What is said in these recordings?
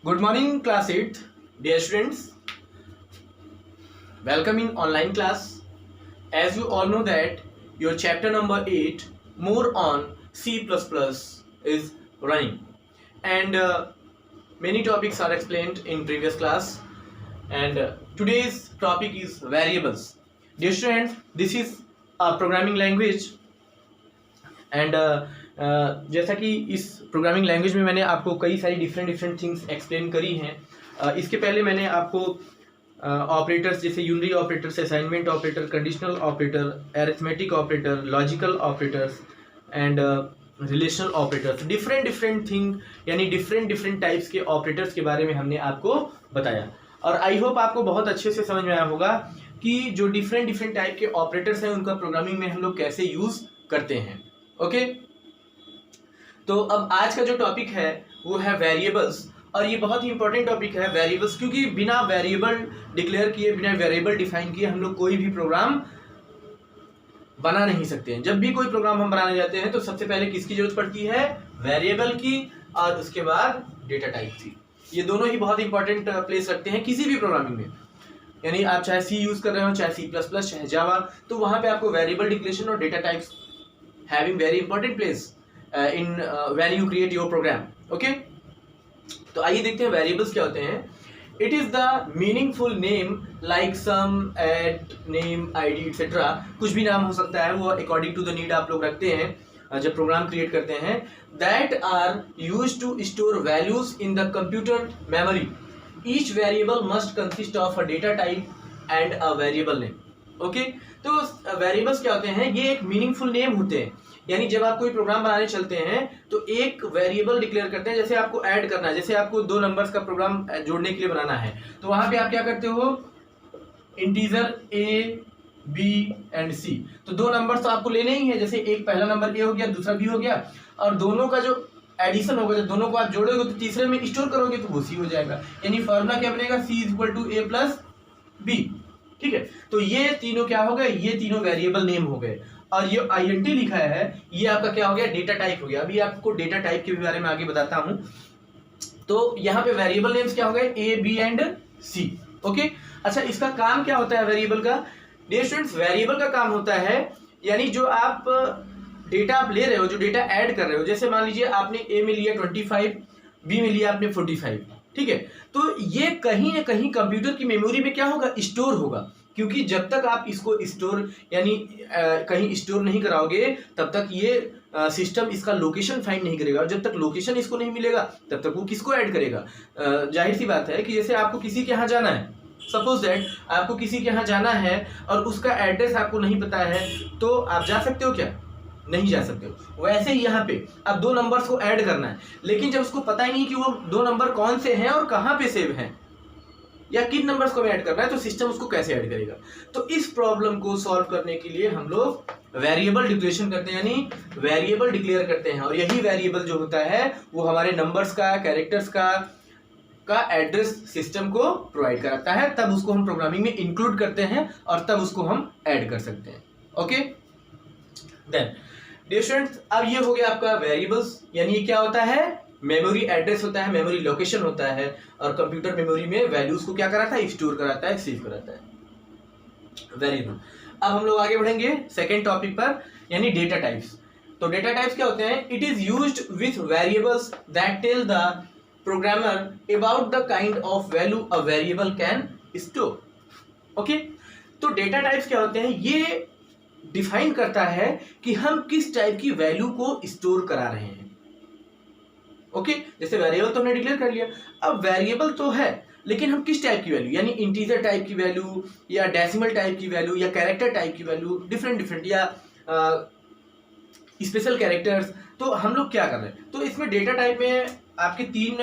Good morning, class 8th, dear students. Welcome in online class. As you all know that your chapter number 8, more on C++ is running, and many topics are explained in previous class. And today's topic is variables. Dear students, this is a programming language, and जैसा कि इस programming language में मैंने आपको कई सारी different things explain करी हैं। इसके पहले मैंने आपको ऑपरेटर्स जैसे unary operators, assignment operator, conditional operator, arithmetic operator, logical operators and relational operators, different thing यानी डिफरेंट टाइप्स के ऑपरेटर्स के बारे में हमने आपको बताया। और आई होप आपको बहुत अच्छे से समझ में आया होगा कि जो डिफरेंट टाइप के ऑपरेटर्स हैं उनका प्रोग्रामिंग में हम लोग कैसे यूज़ करते हैं। ओके, तो अब आज का जो टॉपिक है वो है वेरिएबल्स, और ये बहुत ही इंपॉर्टेंट टॉपिक है वेरिएबल्स, क्योंकि बिना वेरिएबल डिक्लेयर किए, बिना वेरिएबल डिफाइन किए हम लोग कोई भी प्रोग्राम बना नहीं सकते हैं। जब भी कोई प्रोग्राम हम बनाने जाते हैं तो सबसे पहले किसकी जरूरत पड़ती है? वेरिएबल की, और उसके बाद डेटा टाइप की। ये दोनों ही बहुत इंपॉर्टेंट प्लेस रखते हैं किसी भी प्रोग्रामिंग में। यानी आप चाहे सी यूज कर रहे हो, चाहे C++, चाहे जावा, तो वहां पे आपको वेरिएबल डिक्लेरेशन और data types having very important place in when you create your program. Okay, तो आइए देखते हैं वेरिएबल्स क्या होते हैं। It is the meaningful name like sum, add, name, ID etcetera. कुछ भी नाम हो सकता है, वो अकॉर्डिंग टू द नीड आप लोग रखते हैं जब प्रोग्राम क्रिएट करते हैं। That are use to store values in the computer memory. Each variable must consist of a data type and a variable name. Okay, तो वेरिएबल्स क्या होते हैं? ये एक मीनिंगफुल नेम होते हैं। यानी जब आप कोई प्रोग्राम बनाने चलते हैं तो एक वेरिएबल डिक्लेयर करते हैं। जैसे आपको ऐड करना है, जैसे आपको दो नंबर्स का प्रोग्राम जोड़ने के लिए बनाना है, तो वहां पे आप क्या करते हो? Integer A, B and C। तो दो नंबर्स तो आपको लेने ही है। जैसे एक पहला नंबर A हो गया, दूसरा B हो गया, और दोनों का जो एडिशन होगा, जब दोनों को आप जोड़ोगे तो तीसरे में स्टोर करोगे तो वो C हो जाएगा। यानी फॉर्मूला क्या बनेगा? C = A + B। ठीक है, तो ये तीनों क्या हो गए? ये तीनों वेरिएबल नेम हो गए। और ये INT लिखा है, ये आपका क्या हो गया? डेटा टाइप हो गया। अभी आपको डेटा टाइप के बारे में आगे बताता हूं। तो यहाँ पे वेरिएबल नेम्स क्या हो गए? A, B and C। Okay, अच्छा, इसका काम क्या होता है वेरिएबल का? डियर स्टूडेंट्स, वेरिएबल का काम होता है, यानी जो आप डेटा आप ले रहे हो, जो डेटा ऐड कर रहे हो, जैसे मान लीजिए आपने A में लिया 25, B में लिया आपने 45, ठीक है, तो ये कहीं ना कहीं कंप्यूटर की मेमोरी में क्या होगा? स्टोर होगा। क्योंकि जब तक आप इसको स्टोर यानी कहीं स्टोर नहीं कराओगे तब तक ये सिस्टम इसका लोकेशन फाइंड नहीं करेगा, और जब तक लोकेशन इसको नहीं मिलेगा तब तक वो किसको ऐड करेगा? जाहिर सी बात है कि जैसे आपको किसी के यहाँ जाना है, सपोज दैट आपको किसी के यहाँ जाना है और उसका एड्रेस आपको नहीं पता है, तो आप जा सकते हो क्या? नहीं जा सकते हो। वैसे ही यहाँ पे अब दो नंबर्स को ऐड करना है, लेकिन जब उसको पता ही नहीं कि वो दो नंबर कौन से हैं और कहाँ पे सेव हैं, या किन नंबर्स को ऐड करना है, तो सिस्टम उसको कैसे ऐड करेगा? तो इस प्रॉब्लम को सॉल्व करने के लिए हम लोग वेरिएबल डिक्लेरेशन करते हैं, यानी वेरिएबल डिक्लेयर करते हैं। और यही वेरिएबल जो होता है वो हमारे नंबर्स का, कैरेक्टर्स का एड्रेस सिस्टम को प्रोवाइड कराता है। तब उसको हम प्रोग्रामिंग में इंक्लूड करते हैं और तब उसको हम ऐड कर सकते हैं। ओके, देन डियर स्टूडेंट्स, अब ये हो गया आपका वेरिएबल्स, यानी ये क्या होता है? मेमोरी एड्रेस होता है, मेमोरी लोकेशन होता है, और कंप्यूटर मेमोरी में वैल्यूज को क्या कराता है? स्टोर कराता है, सेव कराता है। वेरिएबल। अब हम लोग आगे बढ़ेंगे सेकेंड टॉपिक पर, यानी डेटा टाइप्स। तो डेटा टाइप्स क्या होते हैं? It is used with variables that tell the programmer about the kind of value a variable can store. Okay, तो डेटा टाइप्स क्या होते हैं? ये डिफाइन करता है कि हम किस टाइप की वैल्यू को स्टोर करा रहे हैं। ओके, जैसे वेरिएबल तो हमने डिक्लेयर कर लिया, अब वेरिएबल तो है, लेकिन हम किस टाइप की वैल्यू, यानी इंटीजर टाइप की वैल्यू, या डेसिमल टाइप की वैल्यू, या कैरेक्टर टाइप की वैल्यू, डिफरेंट या स्पेशल कैरेक्टर्स, तो हम लोग क्या कर रहे हैं? तो इसमें डेटा टाइप में आपके तीन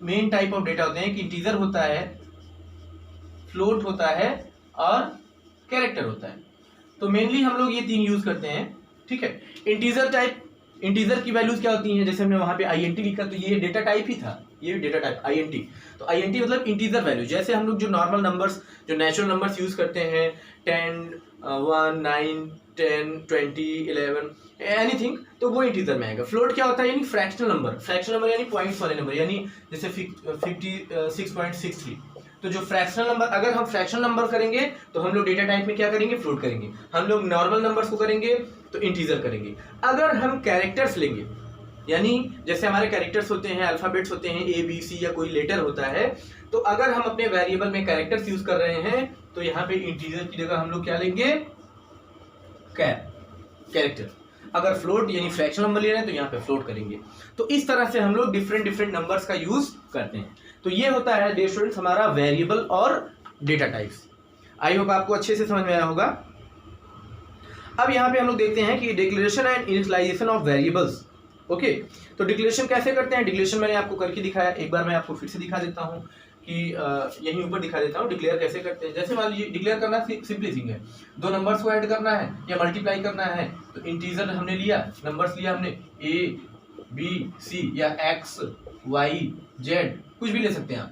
मेन टाइप ऑफ डेटा होते हैं कि इंटीजर होता है, फ्लोट होता है और कैरेक्टर होता है। तो मेनली हम लोग ये तीन यूज करते हैं। ठीक है, इंटीजर की वैल्यूज क्या होती हैं? जैसे हमने वहां पे INT लिखा, तो ये डेटा टाइप ही था। ये डेटा टाइप INT। तो INT मतलब इंटीजर वैल्यू, जैसे हम लोग जो नॉर्मल नंबर्स, जो नेचुरल नंबर्स यूज करते हैं 10, 1, 9, 10, 20, 11 एनीथिंग, तो वो इंटीजर में आएगा। फ्लोट क्या होता है, यानी फ्रैक्शनल नंबर। फ्रैक्शनल नंबर यानी पॉइंट्स वाले नंबर, यानी जैसे 56.63। तो जो फ्रैक्शनल नंबर, अगर हम फ्रैक्शनल नंबर करेंगे तो हम लोग डेटा टाइप में क्या करेंगे, फ्लोट करेंगे। हम लोग नॉर्मल नंबर्स को करेंगे तो इंटीजर करेंगे। अगर हम कैरेक्टर्स लेंगे, यानी जैसे हमारे कैरेक्टर्स होते हैं, अल्फाबेट्स होते हैं, ABC या कोई लेटर होता है, तो अगर हम अपने वेरिएबल में कैरेक्टर्स यूज कर रहे हैं तो यहाँ पे इंटीजर की जगह हम लोग क्या लेंगे, कैरेक्टर। अगर फ्लोट यानी फ्रैक्शनल नंबर ले रहे हैं तो यहाँ पे फ्लोट करेंगे। तो इस तरह से हम लोग डिफरेंट नंबर्स का यूज करते हैं। तो ये होता है डियर स्टूडेंट्स हमारा वेरिएबल और डेटा टाइप्स। आई होप आपको अच्छे से समझ में आया होगा। अब यहाँ पे हम लोग देखते हैं कि declaration and initialisation of variables. Okay, तो डिक्लेरेशन कैसे करते हैं। डिक्लेरेशन मैंने आपको करके दिखाया, एक बार मैं आपको फिर से दिखा देता हूँ कि यहीं ऊपर दिखा देता हूँ डिक्लेयर कैसे करते हैं। जैसे मान लीजिए डिक्लेयर करना सिंपली थिंग है, दो नंबर्स को ऐड करना है या मल्टीप्लाई करना है। तो इंटीजर हमने लिया, नंबर्स लिया हमने A, B, C या X, Y, Z, कुछ भी ले सकते हैं आप,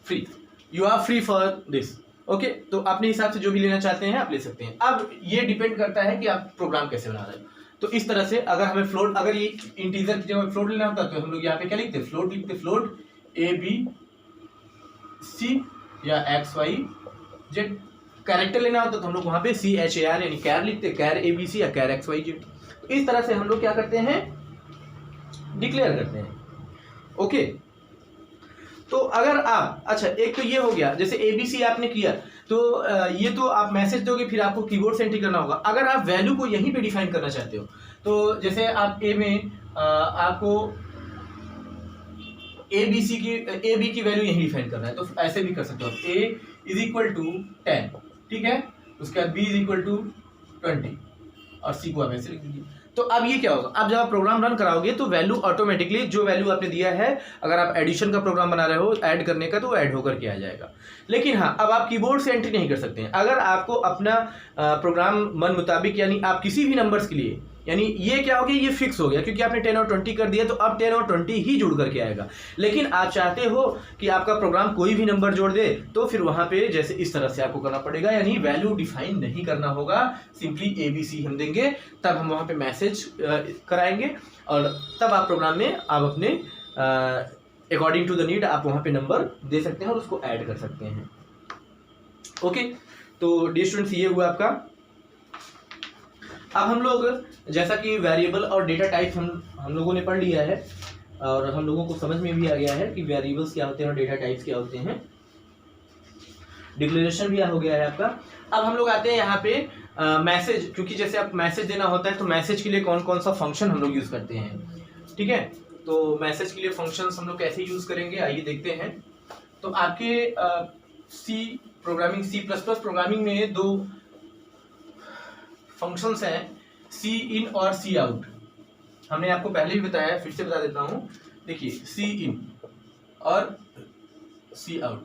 free, you are free for this. Okay, तो अपने हिसाब से जो भी लेना चाहते हैं आप ले सकते हैं। अब ये डिपेंड करता है कि आप प्रोग्राम कैसे बना रहे हो। तो इस तरह से अगर हमें फ्लोट, अगर ये इंटीजर की जगह फ्लोट लेना होता तो हम लोग यहाँ पे क्या लिखते, फ्लोट लिखते, फ्लोट ABC या XYZ। कैरेक्टर लेना होता तो हम लोग वहां पे CHAR यानी कैर लिखते, कैर ABC या कैर XYZ। तो इस तरह से हम लोग क्या करते हैं, डिक्लेयर करते हैं। ओके, तो अगर आप, अच्छा एक तो ये हो गया, जैसे ABC आपने किया तो ये तो आप मैसेज दोगे, फिर आपको कीबोर्ड से एंट्री करना होगा। अगर आप वैल्यू को यहीं पे डिफाइन करना चाहते हो तो जैसे आप A में आपको AB की वैल्यू यहीं डिफाइन करना है, तो ऐसे भी कर सकते हो। A = 10, ठीक है, उसके बाद B = 20 और C को आप ऐसे लिख दीजिए। तो अब ये क्या होगा, अब जब आप प्रोग्राम रन कराओगे तो वैल्यू ऑटोमेटिकली, जो वैल्यू आपने दिया है, अगर आप एडिशन का प्रोग्राम बना रहे हो, ऐड करने का, तो ऐड होकर के आ जाएगा। लेकिन हाँ, अब आप कीबोर्ड से एंट्री नहीं कर सकते हैं। अगर आपको अपना प्रोग्राम मन मुताबिक, यानी आप किसी भी नंबर्स के लिए, यानी ये क्या हो गया, ये फिक्स हो गया क्योंकि आपने 10 और 20 कर दिया, तो अब 10 और 20 ही जुड़ करके आएगा। लेकिन आप चाहते हो कि आपका प्रोग्राम कोई भी नंबर जोड़ दे, तो फिर वहां पे जैसे इस तरह से आपको करना पड़ेगा, यानी वैल्यू डिफाइन नहीं करना होगा, सिंपली ABC हम देंगे, तब हम वहां पे मैसेज कराएंगे और तब आप प्रोग्राम में आप अपने अकॉर्डिंग टू द नीड आप वहां पे नंबर दे सकते हैं और उसको ऐड कर सकते हैं। ओके, तो डियर स्टूडेंट्स ये हुआ आपका। अब हम लोग, जैसा कि वेरिएबल और डेटा टाइप हम लोगों ने पढ़ लिया है और हम लोगों को समझ में भी आ गया है कि वेरिएबल्स क्या होते हैं और डेटा टाइप्स क्या होते हैं, डिक्लेरेशन भी हो गया है आपका। अब हम लोग आते हैं यहाँ पे मैसेज, क्योंकि जैसे आप मैसेज देना होता है तो मैसेज के लिए कौन कौन सा फंक्शन हम लोग यूज करते हैं, ठीक है। तो मैसेज के लिए फंक्शंस हम लोग कैसे यूज करेंगे, आइए देखते हैं। तो आपके C प्रोग्रामिंग में दो फंक्शंस हैं, Cin और Cout। हमने आपको पहले भी बताया है, फिर से बता देता हूँ। देखिए Cin और Cout,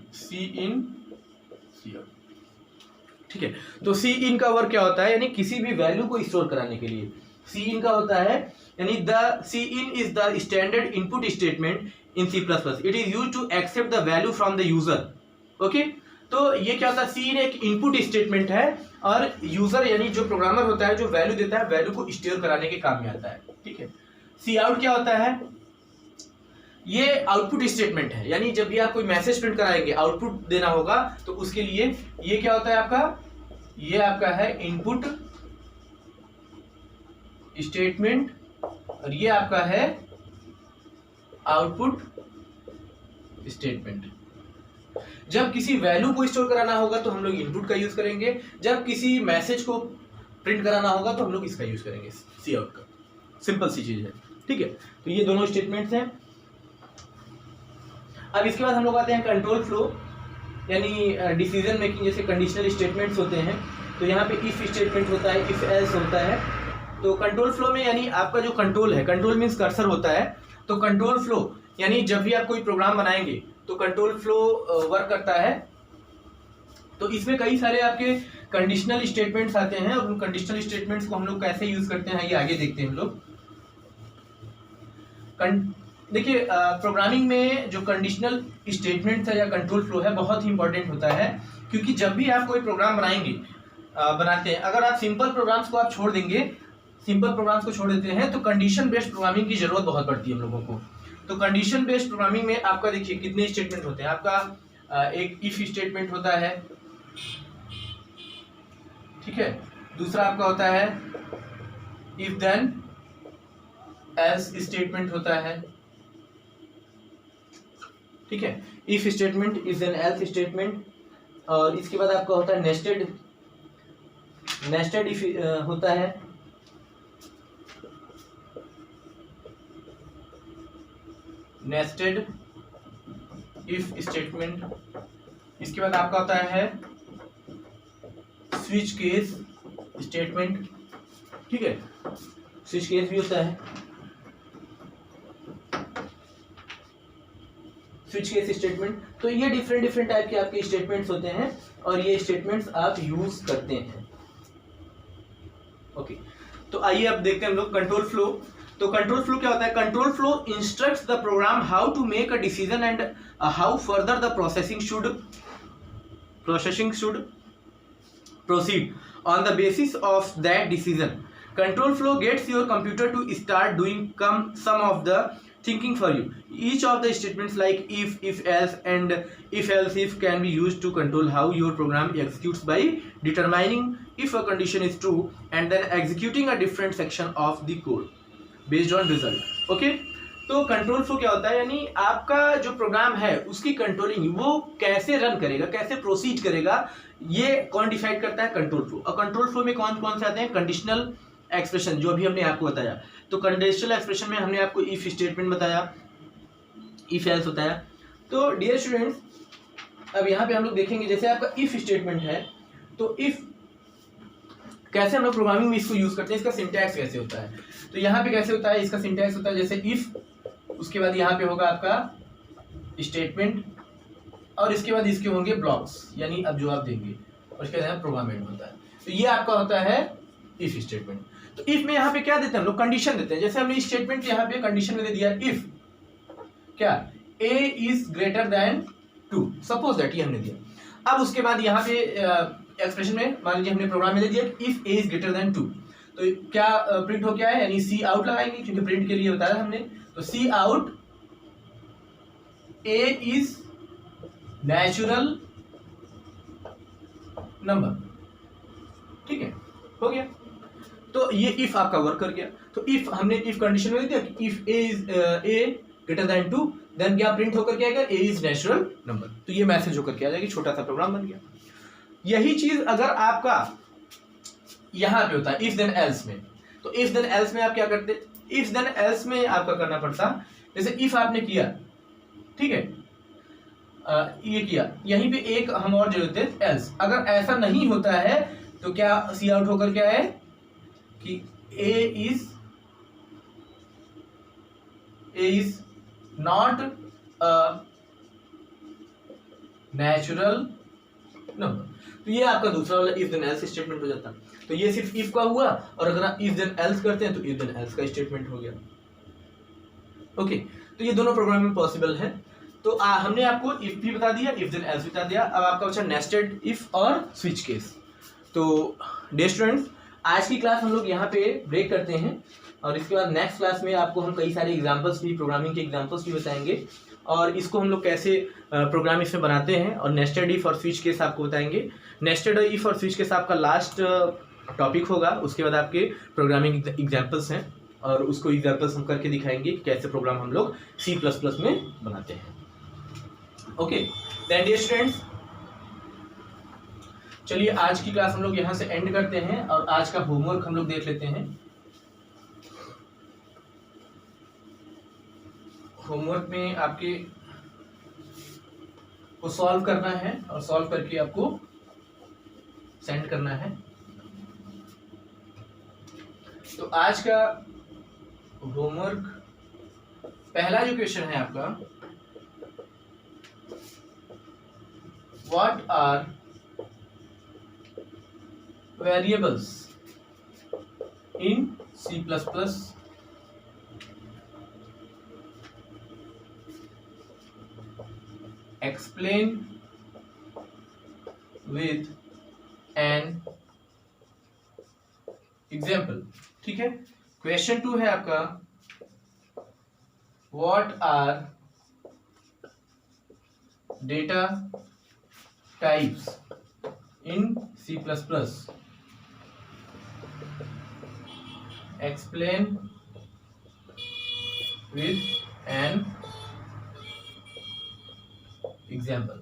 ठीक है। तो Cin का वर्क क्या होता है, यानी किसी भी वैल्यू को स्टोर कराने के लिए Cin का होता है, यानी Cin is the standard input statement in C++। It is used to accept the value from the user. Okay, तो ये क्या होता है, Cin एक इनपुट स्टेटमेंट है और यूजर यानी जो प्रोग्रामर होता है, जो वैल्यू देता है, वैल्यू को स्टोर कराने के काम में आता है, ठीक है। Cout क्या होता है, ये आउटपुट स्टेटमेंट है, यानी जब भी आप कोई मैसेज प्रिंट कराएंगे, आउटपुट देना होगा, तो उसके लिए ये क्या होता है आपका, ये आपका है इनपुट स्टेटमेंट और ये आपका है आउटपुट स्टेटमेंट। जब किसी वैल्यू को स्टोर कराना होगा तो हम लोग इनपुट का यूज करेंगे, जब किसी मैसेज को प्रिंट कराना होगा तो हम लोग इसका यूज करेंगे, Cout का। सिंपल सी चीज है, ठीक है। तो ये दोनों स्टेटमेंट्स हैं। अब इसके बाद हम लोग आते हैं कंट्रोल फ्लो, यानी डिसीजन मेकिंग, जैसे कंडीशनल स्टेटमेंट्स होते हैं। तो यहाँ पे इफ स्टेटमेंट होता है, इफ एल्स होता है। तो कंट्रोल फ्लो में यानी आपका जो कंट्रोल है, कंट्रोल मीन्स कर्सर होता है, तो कंट्रोल फ्लो यानी जब भी आप कोई प्रोग्राम बनाएंगे तो कंट्रोल फ्लो वर्क करता है। तो इसमें कई सारे आपके कंडीशनल स्टेटमेंट्स आते हैं और उन कंडीशनल स्टेटमेंट्स को हम लोग कैसे यूज करते हैं ये आगे देखते हैं हम लोग। देखिए प्रोग्रामिंग में जो कंडीशनल स्टेटमेंट है या कंट्रोल फ्लो है बहुत ही इंपॉर्टेंट होता है, क्योंकि जब भी आप कोई प्रोग्राम बनाते हैं, अगर आप सिंपल प्रोग्राम्स को आप छोड़ देंगे, सिंपल प्रोग्राम्स को छोड़ देते हैं तो कंडीशन बेस्ड प्रोग्रामिंग की जरूरत बहुत पड़ती है हम लोगों को। तो कंडीशन बेस्ड प्रोग्रामिंग में आपका देखिए कितने स्टेटमेंट होते हैं। आपका एक इफ स्टेटमेंट होता है, ठीक है, दूसरा आपका होता है इफ देन एल्स स्टेटमेंट होता है, ठीक है, if statement, if then else statement, और इसके बाद आपका होता है नेस्टेड इफ होता है, नेस्टेड इफ स्टेटमेंट। इसके बाद आपका होता है स्विच केस स्टेटमेंट, ठीक है, स्विच केस भी होता है, स्विच केस स्टेटमेंट। तो ये डिफरेंट टाइप के आपके स्टेटमेंट्स होते हैं और ये स्टेटमेंट्स आप यूज करते हैं। ओके, तो आइए अब देखते हैं हम लोग कंट्रोल फ्लो। तो कंट्रोल फ्लो क्या होता है? Control flow instructs the program how to make a decision and how further the processing should proceed on the basis of that decision. Control flow gets your computer to start doing some of the thinking for you. Each of the statements like if else and if else if can be used to control how your program executes by determining if a condition is true and then executing a different section of the code based on result. Okay, तो control flow क्या होता है? यानी आपका जो programme है उसकी controlling, वो कैसे रन करेगा, कैसे प्रोसीड करेगा, ये कौन डिसाइड करता है? Control flow. और कंट्रोल फ्लो में कौन कौन से आते हैं? कंडीशनल एक्सप्रेशन, जो अभी हमने आपको बताया। तो कंडीशनल एक्सप्रेशन में हमने आपको इफ स्टेटमेंट बताया, इफ एल्स बताया। तो डियर स्टूडेंट्स, अब यहाँ पे हम लोग देखेंगे, जैसे आपका इफ स्टेटमेंट है, तो इफ कैसे हम लोग प्रोग्रामिंग में इसको यूज करते हैं, इसका सिंटैक्स कैसे होता है? तो यहाँ पे कैसे होता है? इसका सिंटैक्स होता है जैसे इफ, उसके बाद यहाँ पे होगा आपका स्टेटमेंट, और इसके बाद इसके होंगे ब्लॉक्स, यानी अब जो आप देंगे, और इसके बाद प्रोग्राम एंड होता है। तो ये आपका होता है इफ स्टेटमेंट। तो इफ में यहाँ पे क्या देते हैं हम लोग? कंडीशन देते हैं। जैसे हमने स्टेटमेंट यहाँ पे कंडीशन में दे दिया इफ क्या a is greater then 2, suppose that, ये हमने दिया। अब उसके बाद यहाँ पे एक्सप्रेशन में मान लीजिए हमने प्रोग्राम में दे दिया if a is greater then 2, तो क्या प्रिंट हो क्या है? यानी सी आउट लगाएंगे, क्योंकि प्रिंट के लिए बताया हमने। तो see out a is natural number, ठीक है, हो गया। तो ये इफ आपका वर्क कर गया। तो इफ हमने इफ कंडीशन में दे दिया कि if a is greater then 2, then क्या प्रिंट होकर के आएगा? a is natural number. तो ये मैसेज होकर के आ जाएगी, छोटा सा प्रोग्राम बन गया। यही चीज अगर आपका यहां पे होता है इफ देन एल्स में, तो इफ देन एल्स में आप क्या करते? इफ देन एल्स में आपका करना पड़ता, जैसे इफ आपने किया, ठीक है, ये किया, यहीं पे एक हम और जोड़ देते एल्स। अगर ऐसा नहीं होता है तो क्या सी आउट होकर क्या है कि A is not a natural number. तो ये आपका दूसरा वाला इफ देन एल्स स्टेटमेंट हो जाता। तो ये सिर्फ इफ का हुआ, और अगर आप इफ देन एल्स करते हैं तो इफ देन एल्स का स्टेटमेंट हो गया। ओके, तो ये दोनों प्रोग्राम में पॉसिबल है। तो हमने आपको इफ भी बता दिया, इफ देन एल्स बता दिया। अब आपका बचा नेस्टेड इफ और स्विच केस। तो डियर स्टूडेंट्स, आज की क्लास हम लोग यहाँ पे ब्रेक करते हैं, और इसके बाद नेक्स्ट क्लास में आपको हम कई सारे एग्जांपल्स भी, प्रोग्रामिंग के एग्जांपल्स भी बताएंगे, और इसको हम लोग कैसे प्रोग्राम इसमें बनाते हैं, और नेस्टेड इफ और स्विच केस आपको बताएंगे। नेस्टेड इफ और स्विच केस आपका लास्ट टॉपिक होगा। उसके बाद आपके प्रोग्रामिंग एग्जांपल्स हैं, और उसको एग्जांपल्स हम करके दिखाएंगे कि कैसे प्रोग्राम हम लोग C++ में बनाते हैं। ओके देन डियर स्टूडेंट्स, चलिए आज की क्लास हम लोग यहाँ से एंड करते हैं, और आज का होमवर्क हम लोग देख लेते हैं। होमवर्क में आपके को सॉल्व करना है, और सॉल्व करके आपको सेंड करना है। तो आज का होमवर्क, पहला जो क्वेश्चन है आपका, what are variables in C++ explain with an example. ठीक है, क्वेश्चन 2 है आपका, what are data types in C++, explain with an example.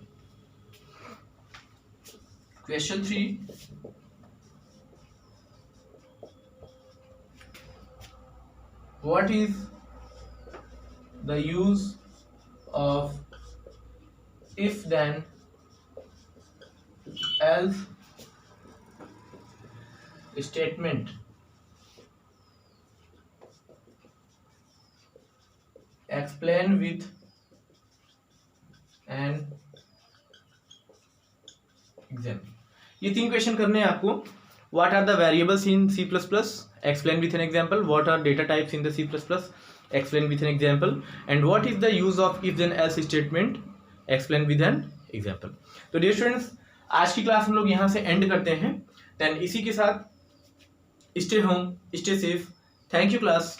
Question 3, what is the use of if then else statement? Explain with an example। ये 3 question करने हैं आपको। What are the variables in C++? Explain with an example. What are data types in the C++? Explain with an example. And what is the use of if then else statement? Explain with an example। तो dear students, आज की class हम लोग यहाँ से and करते हैं। Then इसी के साथ stay home, stay safe. Thank you class.